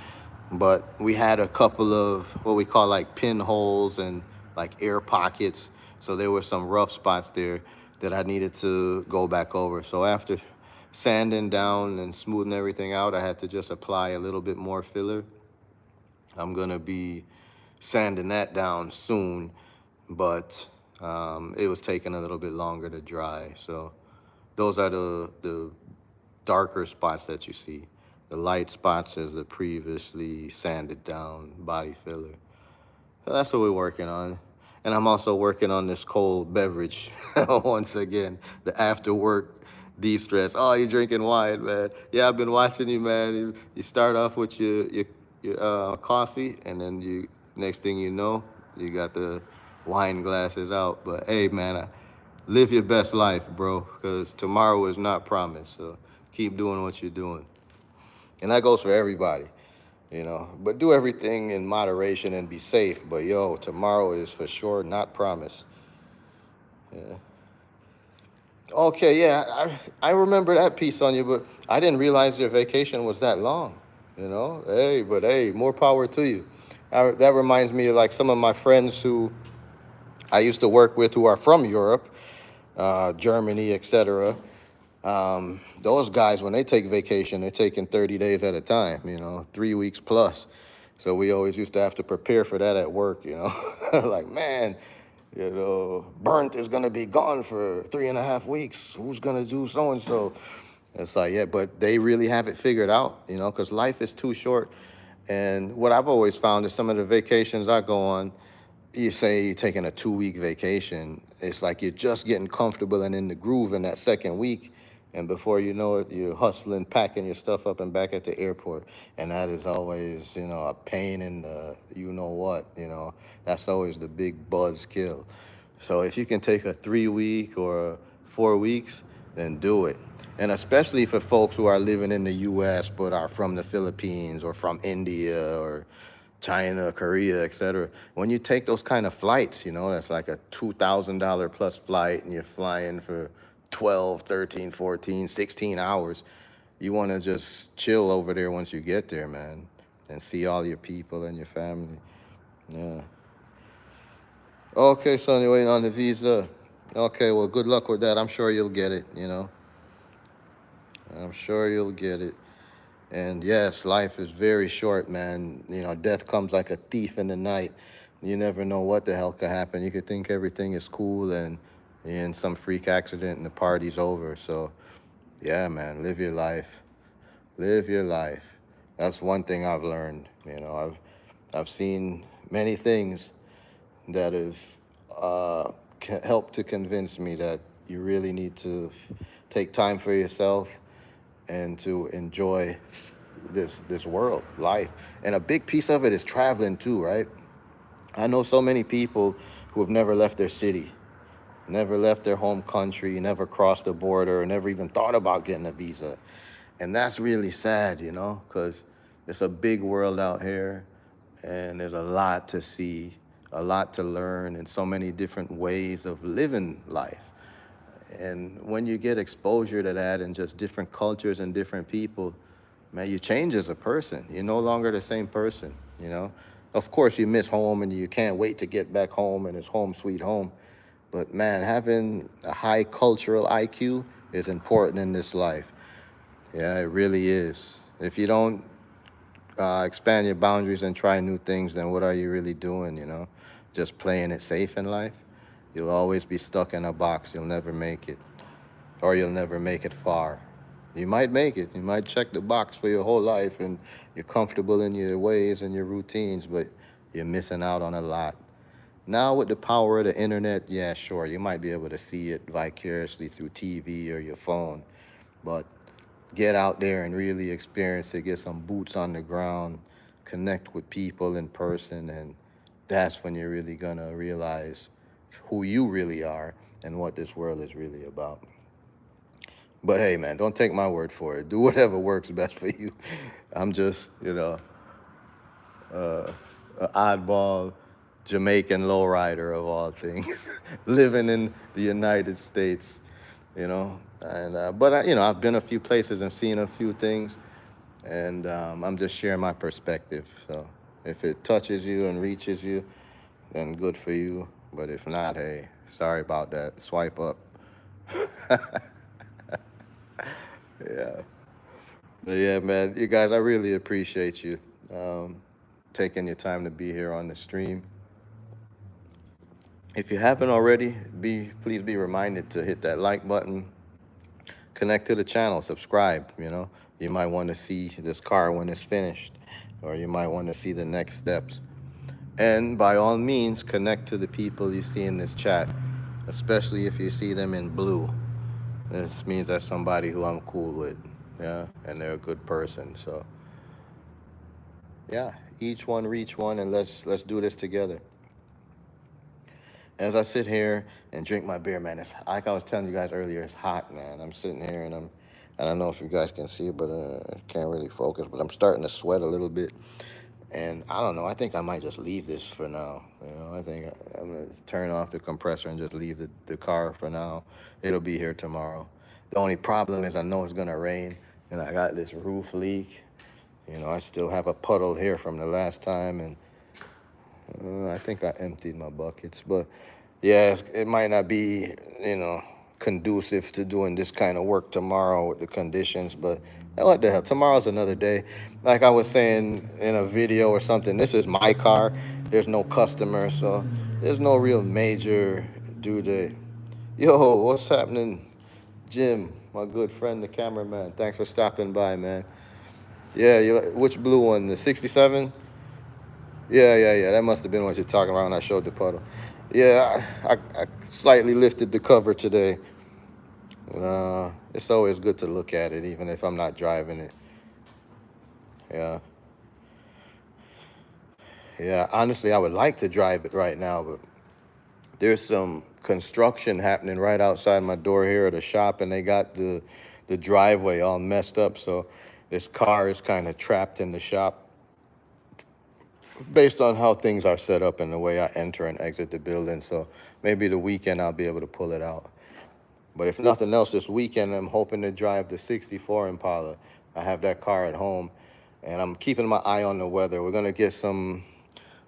but we had a couple of what we call like pinholes and like air pockets. So there were some rough spots there that I needed to go back over. So after sanding down and smoothing everything out, I had to just apply a little bit more filler. I'm gonna be sanding that down soon, but it was taking a little bit longer to dry. So those are the darker spots that you see. The light spots is the previously sanded down body filler. So that's what we're working on. And I'm also working on this cold beverage once again, the after work de-stress. Oh, you're drinking wine, man. Yeah, I've been watching you, man. You start off with your coffee, and then you next thing you know, you got the wine glasses out. But hey, man, live your best life, bro, because tomorrow is not promised. So keep doing what you're doing. And that goes for everybody, you know. But do everything in moderation and be safe. But yo, tomorrow is for sure not promised. Yeah. Okay, yeah, I remember that piece on you, but I didn't realize your vacation was that long. You know, hey, but hey, more power to you. That reminds me of like some of my friends who I used to work with who are from Europe, Germany, etc. Those guys, when they take vacation, they're taking 30 days at a time, you know, 3 weeks plus. So we always used to have to prepare for that at work, you know. Like, man, you know, Burnt is gonna be gone for 3.5 weeks. Who's gonna do so and so? It's like, yeah, but they really have it figured out, you know, because life is too short. And what I've always found is some of the vacations I go on, you say you're taking a 2 week vacation, it's like you're just getting comfortable and in the groove in that second week. And before you know it, you're hustling, packing your stuff up and back at the airport. And that is always, you know, a pain in the, you know what, you know, that's always the big buzz kill. So if you can take a 3 week or 4 weeks, then do it. And especially for folks who are living in the US but are from the Philippines or from India or China, Korea, etc. When you take those kind of flights, you know, that's like a $2,000 plus flight and you're flying for 12, 13, 14, 16 hours. You want to just chill over there once you get there, man, and see all your people and your family. Yeah. Okay, so you're waiting on the visa. Okay, well, good luck with that. I'm sure you'll get it, you know. I'm sure you'll get it. And yes, life is very short, man. You know, death comes like a thief in the night. You never know what the hell could happen. You could think everything is cool and you're in some freak accident and the party's over. So, yeah, man, live your life. Live your life. That's one thing I've learned. You know, I've seen many things that have helped to convince me that you really need to take time for yourself and to enjoy this world, life. And a big piece of it is traveling too, right? I know so many people who have never left their city, never left their home country, never crossed the border, never even thought about getting a visa. And that's really sad, you know, because it's a big world out here and there's a lot to see, a lot to learn, and so many different ways of living life. And when you get exposure to that and just different cultures and different people, man, you change as a person. You're no longer the same person, you know? Of course, you miss home and you can't wait to get back home and it's home sweet home. But man, having a high cultural IQ is important in this life. Yeah, it really is. If you don't expand your boundaries and try new things, then what are you really doing, you know? Just playing it safe in life? You'll always be stuck in a box. You'll never make it, or you'll never make it far. You might make it. You might check the box for your whole life and you're comfortable in your ways and your routines, but you're missing out on a lot. Now, with the power of the internet, yeah, sure, you might be able to see it vicariously through TV or your phone, but get out there and really experience it, get some boots on the ground, connect with people in person, and that's when you're really gonna realize who you really are and what this world is really about. But hey, man, don't take my word for it. Do whatever works best for you. I'm just, you know, an oddball Jamaican lowrider of all things, living in the United States, you know. And you know, I've been a few places and seen a few things, and I'm just sharing my perspective. So if it touches you and reaches you, then good for you. But if not, hey, sorry about that. Swipe up. Yeah. But yeah, man, you guys, I really appreciate you um, taking your time to be here on the stream. If you haven't already, please be reminded to hit that like button, connect to the channel, subscribe. You know, you might want to see this car when it's finished, or you might want to see the next steps. And by all means, connect to the people you see in this chat, especially if you see them in blue. This means that's somebody who I'm cool with, yeah, and they're a good person. So, yeah, each one reach one, and let's do this together. As I sit here and drink my beer, man, it's like I was telling you guys earlier, it's hot, man. I'm sitting here and I don't know if you guys can see it, but I can't really focus, but I'm starting to sweat a little bit. And I don't know, I think I might just leave this for now. I think I'm gonna turn off the compressor and just leave the car for now. It'll be here tomorrow. The only problem is I know it's gonna rain and I got this roof leak. I still have a puddle here from the last time, and I think I emptied my buckets, but yeah, it might not be, conducive to doing this kind of work tomorrow with the conditions, but what the hell? Tomorrow's another day. Like I was saying in a video or something, this is my car. There's no customer, so there's no real major due date. Yo, what's happening, Jim? My good friend, the cameraman. Thanks for stopping by, man. Yeah, which blue one? The 67? Yeah. That must have been what you're talking about when I showed the puddle. Yeah, I slightly lifted the cover today. It's always good to look at it, even if I'm not driving it. Yeah. Yeah, honestly, I would like to drive it right now, but there's some construction happening right outside my door here at a shop, and they got the driveway all messed up, so this car is kind of trapped in the shop based on how things are set up and the way I enter and exit the building. So maybe the weekend I'll be able to pull it out. But if nothing else, this weekend I'm hoping to drive the 64 Impala. I have that car at home, and I'm keeping my eye on the weather. We're gonna get some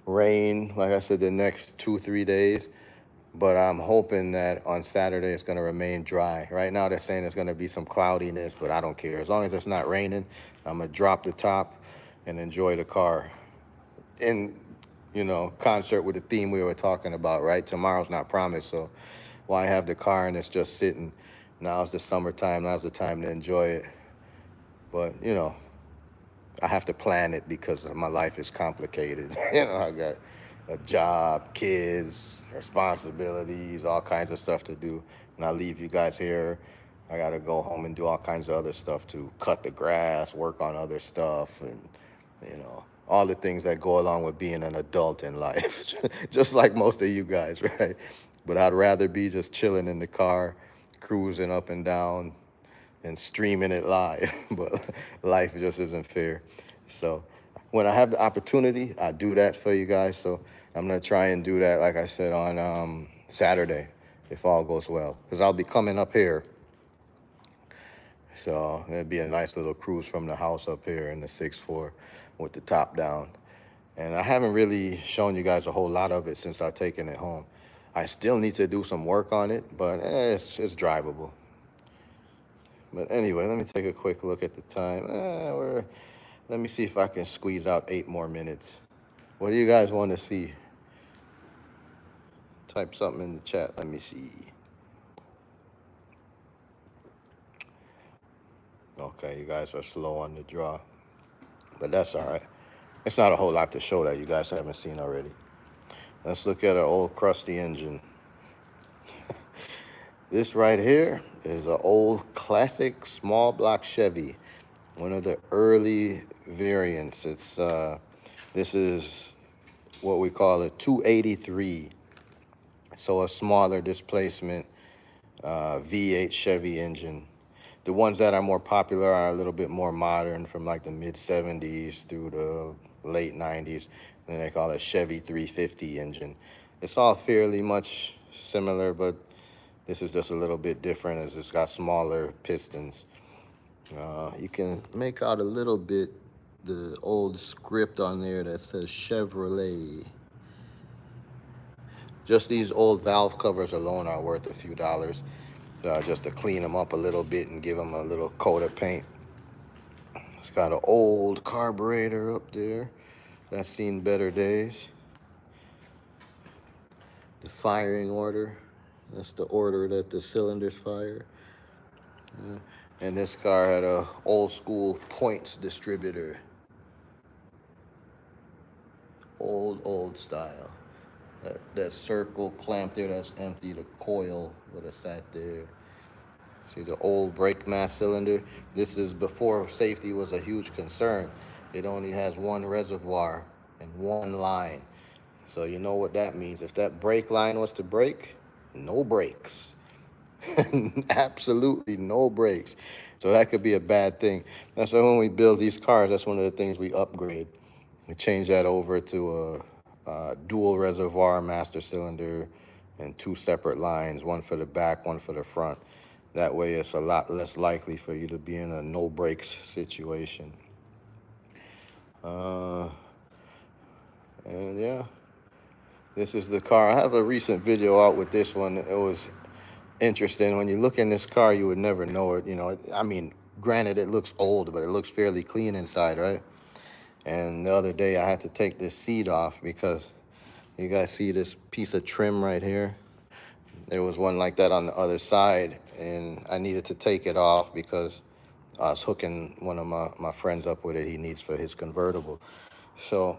rain, like I said, the next 2-3 days. But I'm hoping that on Saturday it's gonna remain dry. Right now they're saying there's gonna be some cloudiness, but I don't care. As long as it's not raining, I'm gonna drop the top and enjoy the car in, concert with the theme we were talking about, right? Tomorrow's not promised, so why have the car and it's just sitting? Now's the summertime. Now's the time to enjoy it. But, I have to plan it because my life is complicated. I got a job, kids, responsibilities, all kinds of stuff to do. And I leave you guys here. I got to go home and do all kinds of other stuff to cut the grass, work on other stuff, and, all the things that go along with being an adult in life, just like most of you guys, right? But I'd rather be just chilling in the car, cruising up and down, and streaming it live. But life just isn't fair. So when I have the opportunity, I do that for you guys. So I'm gonna try and do that, like I said, on Saturday, if all goes well, because I'll be coming up here. So it'd be a nice little cruise from the house up here in the 6'4" with the top down. And I haven't really shown you guys a whole lot of it since I've taken it home. I still need to do some work on it, but it's drivable. But anyway, let me take a quick look at the time. Let me see if I can squeeze out 8 more minutes. What do you guys want to see? Type something in the chat. Let me see. Okay, you guys are slow on the draw, but that's all right. It's not a whole lot to show that you guys haven't seen already. Let's look at an old crusty engine. This right here is an old classic small block Chevy, one of the early variants. This is what we call a 283, so a smaller displacement V8 Chevy engine. The ones that are more popular are a little bit more modern, from like the mid 70s through the late 90s, and they call it Chevy 350 engine. It's all fairly much similar, but this is just a little bit different as it's got smaller pistons. You can make out a little bit the old script on there that says Chevrolet. Just these old valve covers alone are worth a few dollars, just to clean them up a little bit and give them a little coat of paint. It's got an old carburetor up there that's seen better days. The firing order, that's the order that the cylinders fire. And this car had a old school points distributor. Old style. That circle clamp there that's empty, the coil would have sat there. See the old brake mass cylinder? This is before safety was a huge concern. It only has one reservoir in one line. So you know what that means. If that brake line was to break, no brakes. Absolutely no brakes. So that could be a bad thing. That's why when we build these cars, that's one of the things we upgrade. We change that over to a dual reservoir master cylinder and two separate lines, one for the back, one for the front. That way it's a lot less likely for you to be in a no brakes situation. Uh, and yeah, this is the car. I have a recent video out with this one. It was interesting. When you look in this car, you would never know it. You know, I mean, granted, it looks old, but it looks fairly clean inside, right? And the other day, I had to take this seat off because you guys see this piece of trim right here? There was one like that on the other side, and I needed to take it off because I was hooking one of my friends up with it. He needs for his convertible. So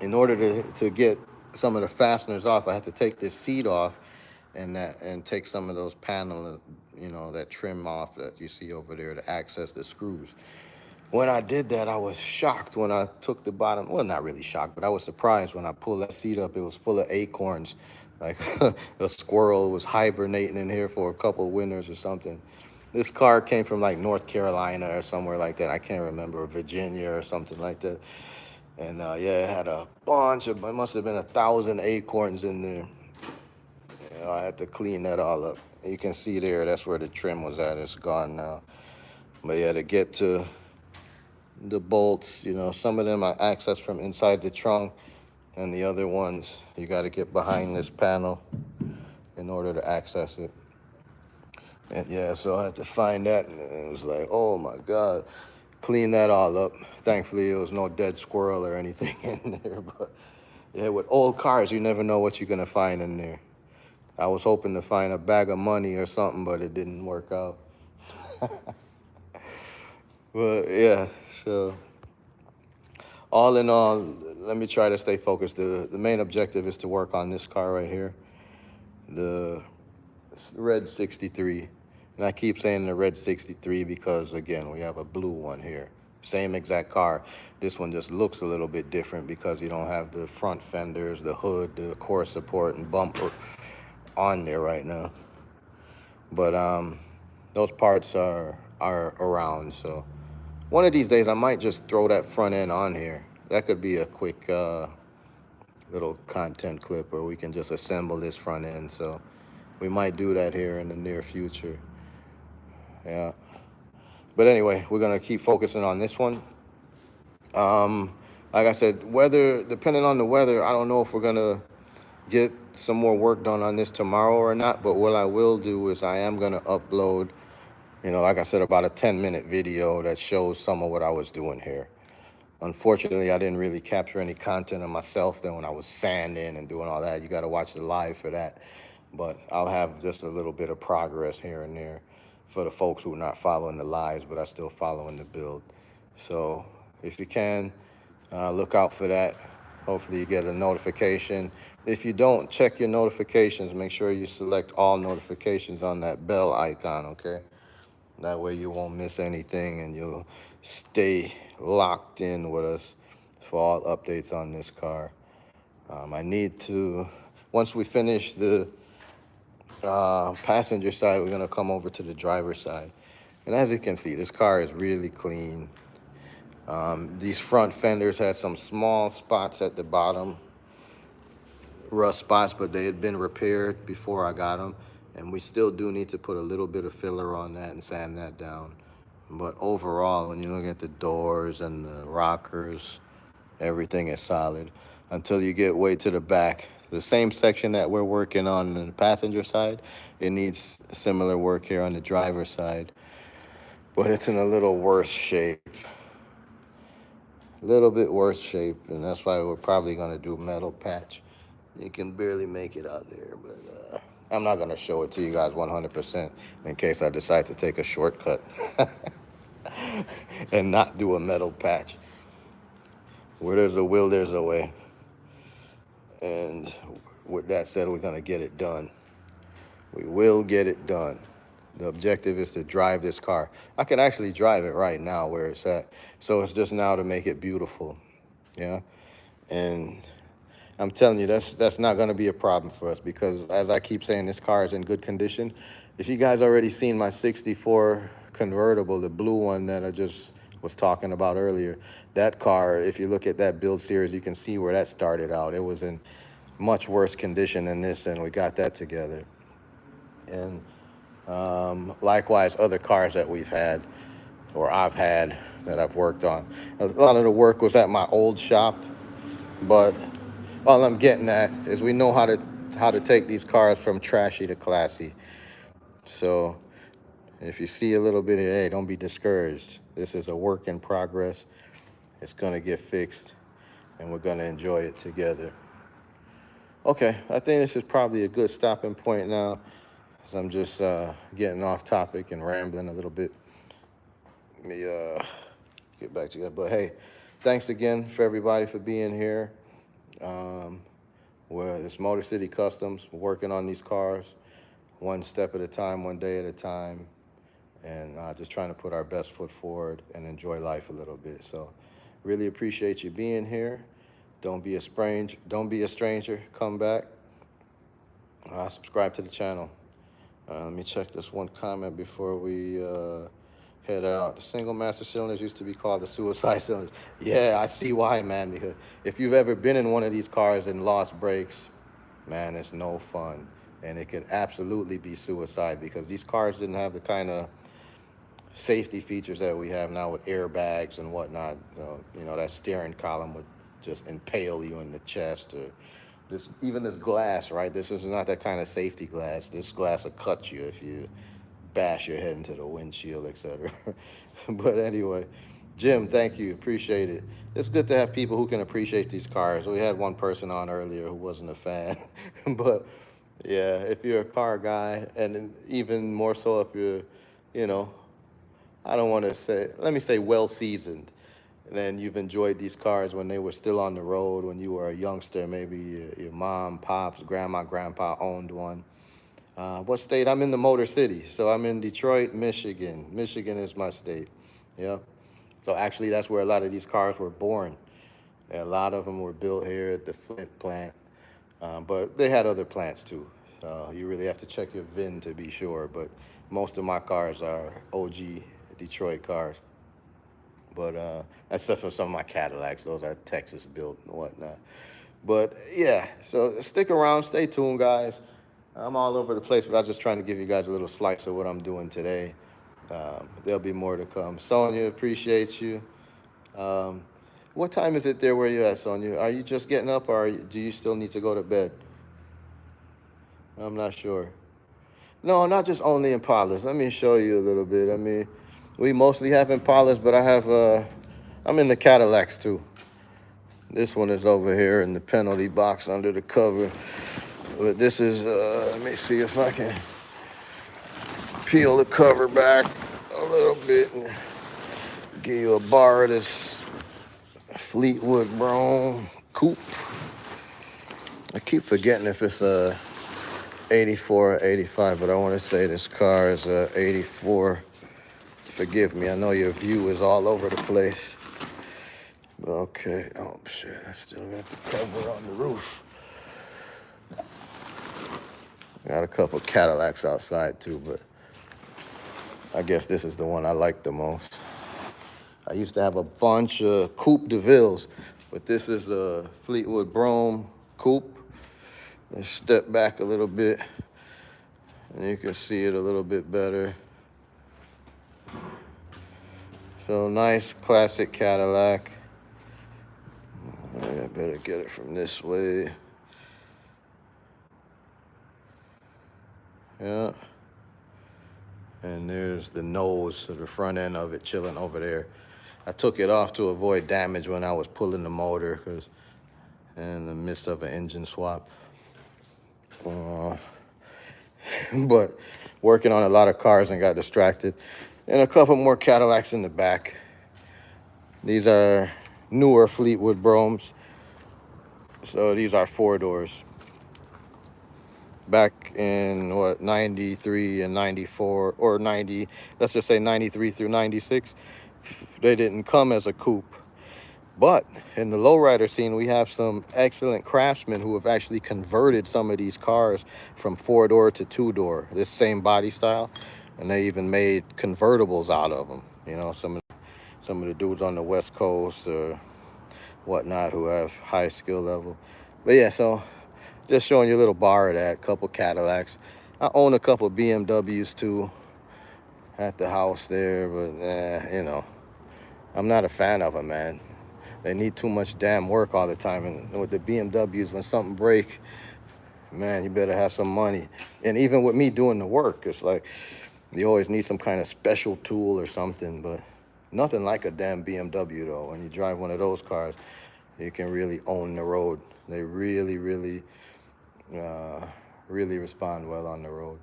in order to get some of the fasteners off, I had to take this seat off and take some of those panel, you know, that trim off that you see over there to access the screws. When I did that, I was shocked when I took the bottom. Well, not really shocked, but I was surprised when I pulled that seat up. It was full of acorns, like a squirrel was hibernating in here for a couple winters or something. This car came from like North Carolina or somewhere like that. I can't remember, Virginia or something like that. And yeah, it had a bunch of, it must have been 1,000 acorns in there. You know, I had to clean that all up. You can see there, that's where the trim was at. It's gone now. But yeah, to get to the bolts, you know, some of them are accessed from inside the trunk, and the other ones, you got to get behind this panel in order to access it. And yeah, so I had to find that, and it was like, oh my God, clean that all up. Thankfully, there was no dead squirrel or anything in there, but yeah, with old cars, you never know what you're gonna find in there. I was hoping to find a bag of money or something, but it didn't work out. But yeah, so all in all, let me try to stay focused. The main objective is to work on this car right here, the red 63. And I keep saying the red 63 because, again, we have a blue one here. Same exact car. This one just looks a little bit different because you don't have the front fenders, the hood, the core support, and bumper on there right now. But those parts are around, so one of these days I might just throw that front end on here. That could be a quick little content clip where we can just assemble this front end. So we might do that here in the near future. Yeah. But anyway, we're gonna keep focusing on this one. Like I said, weather, depending on the weather, I don't know if we're gonna get some more work done on this tomorrow or not. But what I will do is I am gonna upload, you know, like I said, about a 10-minute video that shows some of what I was doing here. Unfortunately, I didn't really capture any content of myself then when I was sanding and doing all that. You got to watch the live for that. But I'll have just a little bit of progress here and there for the folks who are not following the lives, but are still following the build. So if you can, look out for that. Hopefully you get a notification. If you don't, check your notifications. Make sure you select all notifications on that bell icon, okay? That way you won't miss anything and you'll stay locked in with us for all updates on this car. I need to, once we finish the passenger side, we're gonna come over to the driver's side. And as you can see, this car is really clean. These front fenders had some small spots at the bottom, rust spots, but they had been repaired before I got them. And we still do need to put a little bit of filler on that and sand that down. But overall, when you look at the doors and the rockers, everything is solid until you get way to the back. The same section that we're working on the passenger side, it needs similar work here on the driver's side, but it's in a little worse shape. A little bit worse shape, and that's why we're probably gonna do metal patch. You can barely make it out there, but I'm not gonna show it to you guys 100% in case I decide to take a shortcut and not do a metal patch. Where there's a will, there's a way. And with that said, we're gonna get it done. We will get it done. The objective is to drive this car. I can actually drive it right now where it's at. So it's just now to make it beautiful. Yeah. And I'm telling you, that's not going to be a problem for us because, as I keep saying, this car is in good condition. If you guys already seen my '64 convertible, the blue one that I just was talking about earlier, that car, if you look at that build series, you can see where that started out. It was in much worse condition than this, and we got that together. And likewise, other cars that we've had or I've had that I've worked on. A lot of the work was at my old shop, but all I'm getting at is we know how to take these cars from trashy to classy. So if you see a little bit of, hey, don't be discouraged. This is a work in progress. It's gonna get fixed, and we're gonna enjoy it together. Okay, I think this is probably a good stopping point now, as I'm just getting off topic and rambling a little bit. Let me get back together. But hey, thanks again for everybody for being here. Um, it's Motor City Customs, working on these cars one step at a time, one day at a time, and just trying to put our best foot forward and enjoy life a little bit. So really appreciate you being here. Don't be a stranger. Don't be a stranger. Come back. Subscribe to the channel. Let me check this one comment before we head out. The single master cylinders used to be called the suicide cylinders. Yeah, I see why, man, because if you've ever been in one of these cars and lost brakes, man, it's no fun. And it could absolutely be suicide because these cars didn't have the kind of safety features that we have now with airbags and whatnot. That steering column would just impale you in the chest, or even this glass, right? This is not that kind of safety glass. This glass will cut you if you bash your head into the windshield, etc. But anyway, Jim, thank you. Appreciate it. It's good to have people who can appreciate these cars. We had one person on earlier who wasn't a fan. But yeah, if you're a car guy, and even more so if you're, you know, I don't want to say, let me say well seasoned, and then you've enjoyed these cars when they were still on the road, when you were a youngster, maybe your mom, pops, grandma, grandpa owned one. What state? I'm in the Motor City, so I'm in Detroit, Michigan. Michigan is my state. Yeah. So actually, that's where a lot of these cars were born. A lot of them were built here at the Flint plant, but they had other plants too. You really have to check your VIN to be sure, but most of my cars are OG Detroit cars. But except for some of my Cadillacs, those are Texas built and whatnot. But yeah, so stick around, stay tuned, guys. I'm all over the place, but I was just trying to give you guys a little slice of what I'm doing today. There'll be more to come. Sonia, appreciate you. Um, what time is it there where you're at, Sonia? Are you just getting up, or do you still need to go to bed? I'm not sure. No, not just only Impalas. Let me show you a little bit. I mean, we mostly have Impalas, but I'm in the Cadillacs too. This one is over here in the penalty box under the cover. But this is, let me see if I can peel the cover back a little bit and give you a bar of this Fleetwood Brougham coupe. I keep forgetting if it's a 84 or 85, but I want to say this car is a 84. Forgive me, I know your view is all over the place. Okay, oh shit, I still got the cover on the roof. Got a couple Cadillacs outside too, but I guess this is the one I like the most. I used to have a bunch of Coupe de Villes, but this is a Fleetwood Brougham coupe. Let's step back a little bit, and you can see it a little bit better. So nice classic Cadillac. I better get it from this way. Yeah. And there's the nose, or the front end of it, chilling over there. I took it off to avoid damage when I was pulling the motor, because in the midst of an engine swap. But working on a lot of cars and got distracted. And a couple more Cadillacs in the back. These are newer Fleetwood Broughams. So these are 4-doors. Back in, 93 and 94, or 90, let's just say 93 through 96, they didn't come as a coupe. But in the lowrider scene, we have some excellent craftsmen who have actually converted some of these cars from four-door to two-door, this same body style, and they even made convertibles out of them. You know, some of the dudes on the West Coast or whatnot who have high skill level. But yeah, so just showing you a little bar of that, couple Cadillacs. I own a couple BMWs too at the house there, but you know, I'm not a fan of them, man. They need too much damn work all the time. And with the BMWs, when something break, man, you better have some money. And even with me doing the work, it's like you always need some kind of special tool or something. But nothing like a damn BMW though. When you drive one of those cars, you can really own the road. They really, really, really respond well on the road.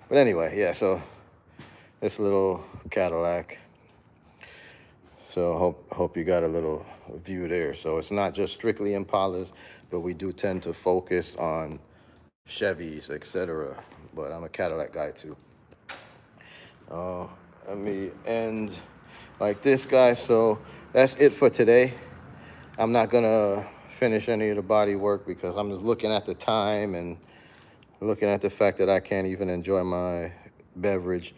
But anyway, yeah. So this little Cadillac. So hope you got a little view there. So it's not just strictly Impalas, but we do tend to focus on Chevys, etc. But I'm a Cadillac guy too. Let me end like this, guys. So that's it for today. I'm not gonna finish any of the body work because I'm just looking at the time and looking at the fact that I can't even enjoy my beverage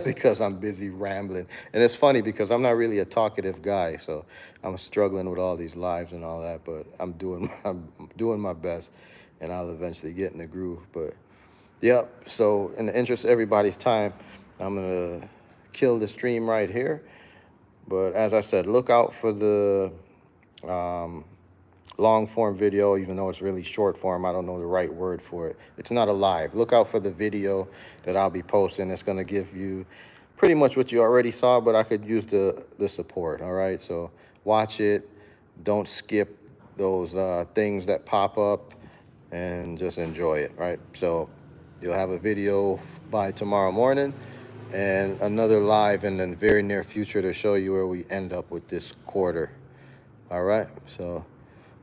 because I'm busy rambling. And it's funny because I'm not really a talkative guy, so I'm struggling with all these lives and all that, but I'm doing my best, and I'll eventually get in the groove. But yep, so in the interest of everybody's time, I'm gonna kill the stream right here. But as I said, look out for the long form video, even though it's really short form. I don't know the right word for it. It's not a live. Look out for the video that I'll be posting. It's going to give you pretty much what you already saw, but I could use the support. All right, so watch it. Don't skip those things that pop up, and just enjoy it. Right, so you'll have a video by tomorrow morning and another live in the very near future to show you where we end up with this quarter. All right, so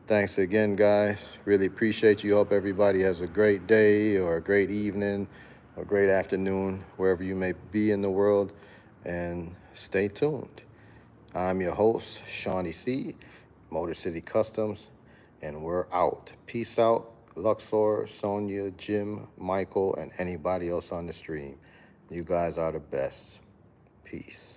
thanks again, guys. Really appreciate you. Hope everybody has a great day or a great evening or great afternoon, wherever you may be in the world. And stay tuned. I'm your host, Shawnee C., Motor City Customs, and we're out. Peace out, Luxor, Sonia, Jim, Michael, and anybody else on the stream. You guys are the best. Peace.